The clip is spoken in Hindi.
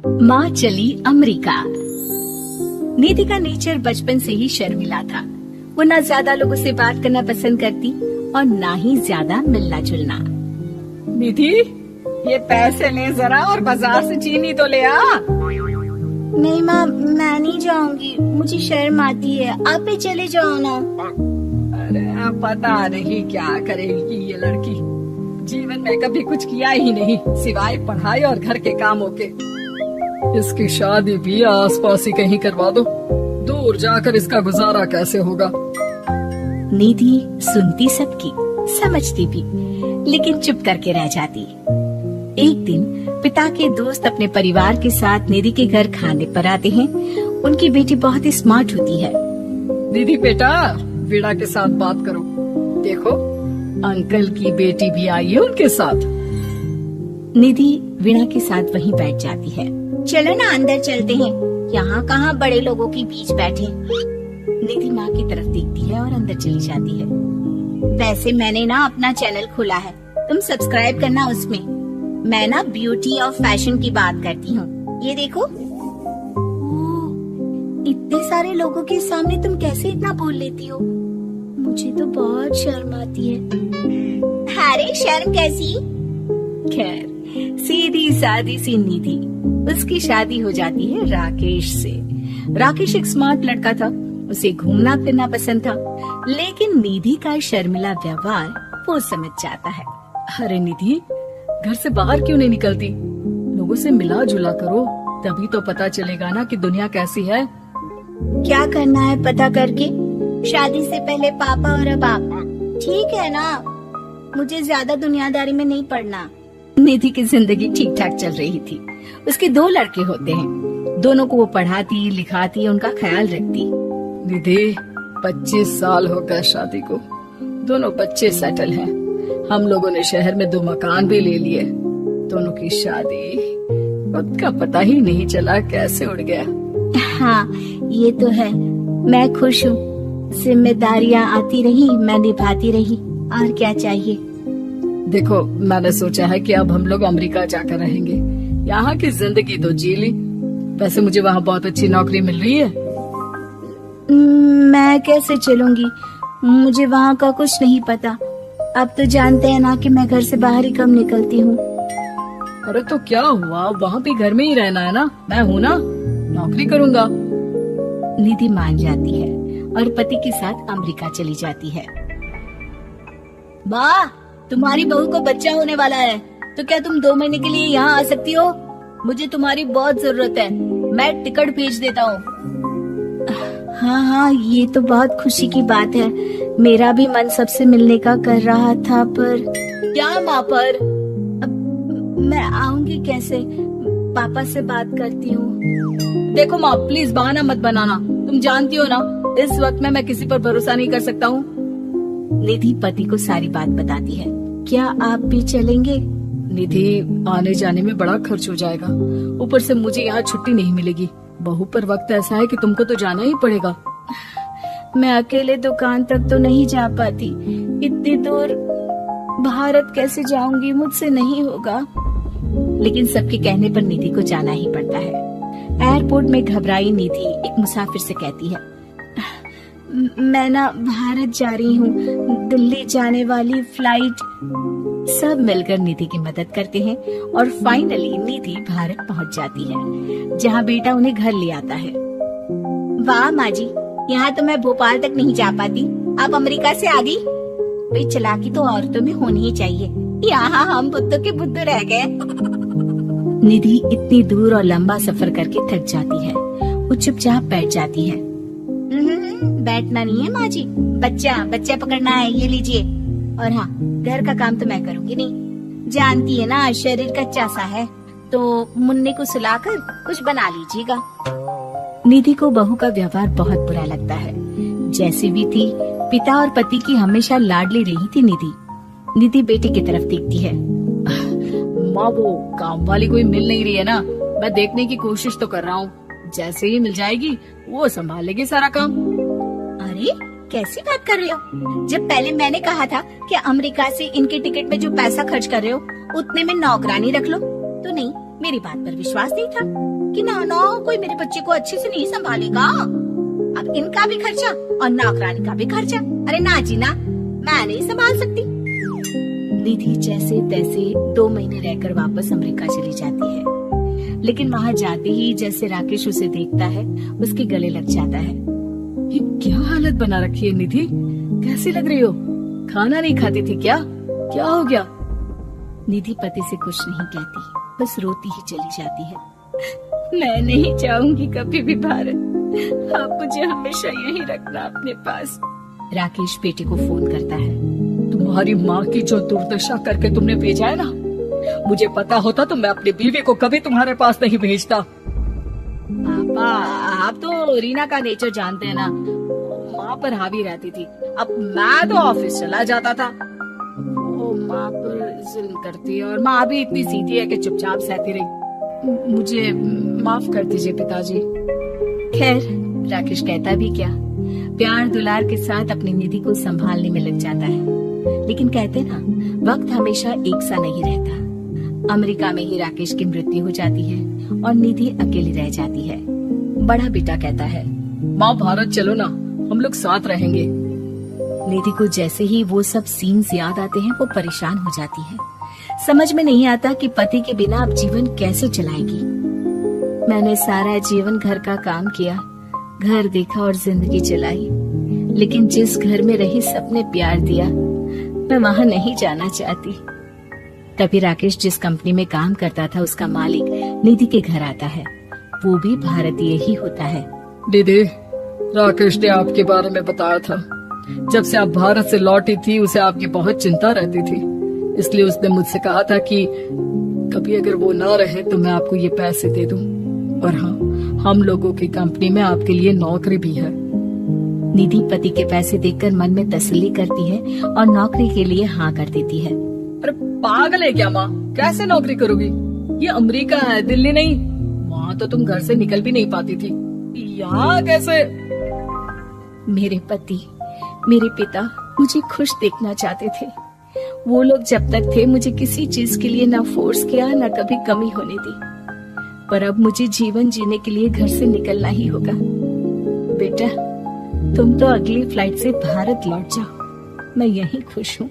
माँ चली अमेरिका। निधि का नेचर बचपन से ही शर्मिला था। वो ना ज्यादा लोगों से बात करना पसंद करती और ना ही ज्यादा मिलना जुलना। निधि, ये पैसे ले जरा और बाजार से चीनी तो ले आ। नहीं माँ, मैं नहीं जाऊंगी, मुझे शर्म आती है, आप ही चले जाओ ना। अरे पता नहीं क्या करेगी ये लड़की। जीवन में कभी कुछ किया ही नहीं सिवाय पढ़ाई और घर के कामों के। इसकी शादी भी आसपास ही कहीं करवा दो, दूर जाकर इसका गुजारा कैसे होगा। निधि सुनती सबकी, समझती भी, लेकिन चुप करके रह जाती। एक दिन पिता के दोस्त अपने परिवार के साथ निधि के घर खाने पर आते हैं। उनकी बेटी बहुत ही स्मार्ट होती है। निधि बेटा, वीणा के साथ बात करो। देखो, अंकल की बेटी भी आई है उनके साथ। निधि वीणा के साथ वहीं बैठ जाती है। चलो ना अंदर चलते हैं, यहाँ कहाँ बड़े लोगों के बीच बैठे। निधि माँ की तरफ देखती है और अंदर चली जाती है। वैसे मैंने ना अपना चैनल खोला है, तुम सब्सक्राइब करना उसमें। मैं ना ब्यूटी और फैशन की बात करती हूँ। ये देखो। इतने सारे लोगों के सामने तुम कैसे इतना बोल लेती हो? मुझे तो बहुत शर्म आती है। अरे शर्म कैसी? खैर, सीधी सादी सी निधि। उसकी शादी हो जाती है राकेश से। राकेश एक स्मार्ट लड़का था, उसे घूमना फिरना पसंद था, लेकिन निधि का शर्मिला व्यवहार वो समझ जाता है। अरे निधि, घर से बाहर क्यों नहीं निकलती? लोगों से मिला जुला करो, तभी तो पता चलेगा ना कि दुनिया कैसी है। क्या करना है पता करके? शादी से पहले पापा और अब आप। ठीक है ना, मुझे ज्यादा दुनियादारी में नहीं पड़ना। निधि की जिंदगी ठीक ठाक चल रही थी। उसके 2 लड़के होते हैं, दोनों को वो पढ़ाती लिखाती, उनका ख्याल रखती। निधि, 25 साल हो गए शादी को, दोनों बच्चे सेटल हैं। हम लोगों ने शहर में 2 मकान भी ले लिए। दोनों की शादी खुद का पता ही नहीं चला कैसे उड़ गया। हाँ, ये तो है। मैं खुश हूँ, जिम्मेदारियाँ आती रही, मैं निभाती रही, और क्या चाहिए। देखो, मैंने सोचा है कि अब हम लोग अमेरिका जाकर रहेंगे। यहाँ की जिंदगी तो जी ली। वैसे मुझे वहाँ बहुत अच्छी नौकरी मिल रही है। मैं कैसे चलूंगी? मुझे वहाँ का कुछ नहीं पता। अब तो जानते हैं ना कि मैं घर से बाहर ही कम निकलती हूँ। अरे तो क्या हुआ, वहाँ भी घर में ही रहना है ना, मैं हूँ ना, नौकरी करूँगा। निधि मान जाती है और पति के साथ अमेरिका चली जाती है। वाह, तुम्हारी बहू को बच्चा होने वाला है, तो क्या तुम 2 महीने के लिए यहाँ आ सकती हो? मुझे तुम्हारी बहुत जरूरत है, मैं टिकट भेज देता हूँ। हाँ हाँ, ये तो बहुत खुशी की बात है। मेरा भी मन सबसे मिलने का कर रहा था, पर क्या माँ पर? अब मैं आऊंगी कैसे? पापा से बात करती हूँ। देखो माँ, प्लीज बहाना मत बनाना। तुम जानती हो ना, इस वक्त में मैं किसी पर भरोसा नहीं कर सकता हूँ। निधि पति को सारी बात बताती है। क्या आप भी चलेंगे? निधि, आने जाने में बड़ा खर्च हो जाएगा, ऊपर से मुझे यहाँ छुट्टी नहीं मिलेगी। बहू पर वक्त ऐसा है कि तुमको तो जाना ही पड़ेगा। मैं अकेले दुकान तक तो नहीं जा पाती, इतनी दूर भारत कैसे जाऊंगी? मुझसे नहीं होगा। लेकिन सबके कहने पर निधि को जाना ही पड़ता है। एयरपोर्ट में घबराई निधि एक मुसाफिर से कहती है, मैं ना भारत जा रही हूँ, दिल्ली जाने वाली फ्लाइट। सब मिलकर निधि की मदद करते हैं और फाइनली निधि भारत पहुँच जाती है, जहाँ बेटा उन्हें घर ले आता है। वाह माँ जी, यहाँ तो मैं भोपाल तक नहीं जा पाती, आप अमेरिका से आ गई। भाई चालाकी तो औरतों में होनी ही चाहिए, यहाँ हम बुद्धू के बुद्धू रह गए। निधि इतनी दूर और लंबा सफर करके थक जाती है। वो चुपचाप बैठ जाती है। बैठना नहीं है माँ जी, बच्चा पकड़ना है, ये लीजिए। और हाँ, घर का काम तो मैं करूँगी नहीं, जानती है ना शरीर कच्चा सा है, तो मुन्ने को सुलाकर कुछ बना लीजिएगा। निधि को बहू का व्यवहार बहुत बुरा लगता है। जैसी भी थी, पिता और पति की हमेशा लाडली रही थी निधि। निधि बेटी की तरफ देखती है। माँ, वो काम वाली कोई मिल नहीं रही है ना, मैं देखने की कोशिश तो कर रहा हूँ। जैसे ही मिल जाएगी वो संभालेगी सारा काम। अरे कैसी बात कर रहे हो? जब पहले मैंने कहा था कि अमेरिका से इनके टिकट में जो पैसा खर्च कर रहे हो उतने में नौकरानी रख लो, तो नहीं, मेरी बात पर विश्वास नहीं था। कि ना ना कोई मेरे बच्चे को अच्छे से नहीं संभालेगा। अब इनका भी खर्चा और नौकरानी का भी खर्चा। अरे ना जी ना, मैं नहीं संभाल सकती। निधि जैसे तैसे 2 महीने रहकर वापस अमेरिका चली जाती है, लेकिन वहाँ जाते ही जैसे राकेश उसे देखता है उसके गले लग जाता है। ये क्या हालत बना रखी है निधि, कैसी लग रही हो? खाना नहीं खाती थी क्या? क्या हो गया? निधि पति से कुछ नहीं कहती, बस रोती ही चली जाती है। मैं नहीं चाहूंगी कभी भी भारत, आप मुझे हमेशा यहीं रखना अपने पास। राकेश बेटे को फोन करता है। तुम्हारी माँ की जो दुर्दशा करके तुमने भेजा है ना, मुझे पता होता तो मैं अपनी बीवी को कभी तुम्हारे पास नहीं भेजता। पापा, आप तो रीना का नेचर जानते हैं ना, माँ पर हावी रहती थी। अब मैं तो ऑफिस चला जाता था, वो माँ पर जुल्म करती है और माँ भी इतनी सीधी है कि चुपचाप सहती रही। मुझे माफ कर दीजिए पिताजी। खैर, राकेश कहता भी क्या, प्यार दुलार के साथ अपनी निधि को संभालने में लग जाता है। लेकिन कहते ना, वक्त हमेशा एक सा नहीं रहता। अमेरिका में ही राकेश की मृत्यु हो जाती है और निधि अकेली रह जाती है। बड़ा बेटा कहता है, माँ भारत चलो ना, हम लोग साथ रहेंगे। निधि को जैसे ही वो सब सीन्स याद आते हैं वो परेशान हो जाती है। समझ में नहीं आता कि पति के बिना अब जीवन कैसे चलाएगी। मैंने सारा जीवन घर का काम किया, घर देखा और जिंदगी चलाई, लेकिन जिस घर में रही सबने प्यार दिया, मैं वहाँ नहीं जाना चाहती। तभी राकेश जिस कंपनी में काम करता था उसका मालिक निधि के घर आता है। वो भी भारतीय ही होता है। दीदी, राकेश ने आपके बारे में बताया था। जब से आप भारत से लौटी थी उसे आपकी बहुत चिंता रहती थी, इसलिए उसने मुझसे कहा था कि कभी अगर वो ना रहे तो मैं आपको ये पैसे दे दूं। और हाँ, हम लोगों की कंपनी में आपके लिए नौकरी भी है। निधि पति के पैसे देखकर मन में तसल्ली करती है और नौकरी के लिए हाँ कर देती है। अरे पागल है क्या माँ, कैसे नौकरी करोगी? ये अमेरिका है, दिल्ली नहीं। वहाँ तो तुम घर से निकल भी नहीं पाती थी, यहाँ कैसे? मेरे पति, मेरे पिता मुझे खुश देखना चाहते थे। वो लोग जब तक थे मुझे किसी चीज के लिए ना फोर्स किया, ना कभी कमी होने दी। पर अब मुझे जीवन जीने के लिए घर से निकलना ही होगा। बेटा, तुम तो अगली फ्लाइट से भारत लौट जाओ, मैं यहीं खुश हूँ।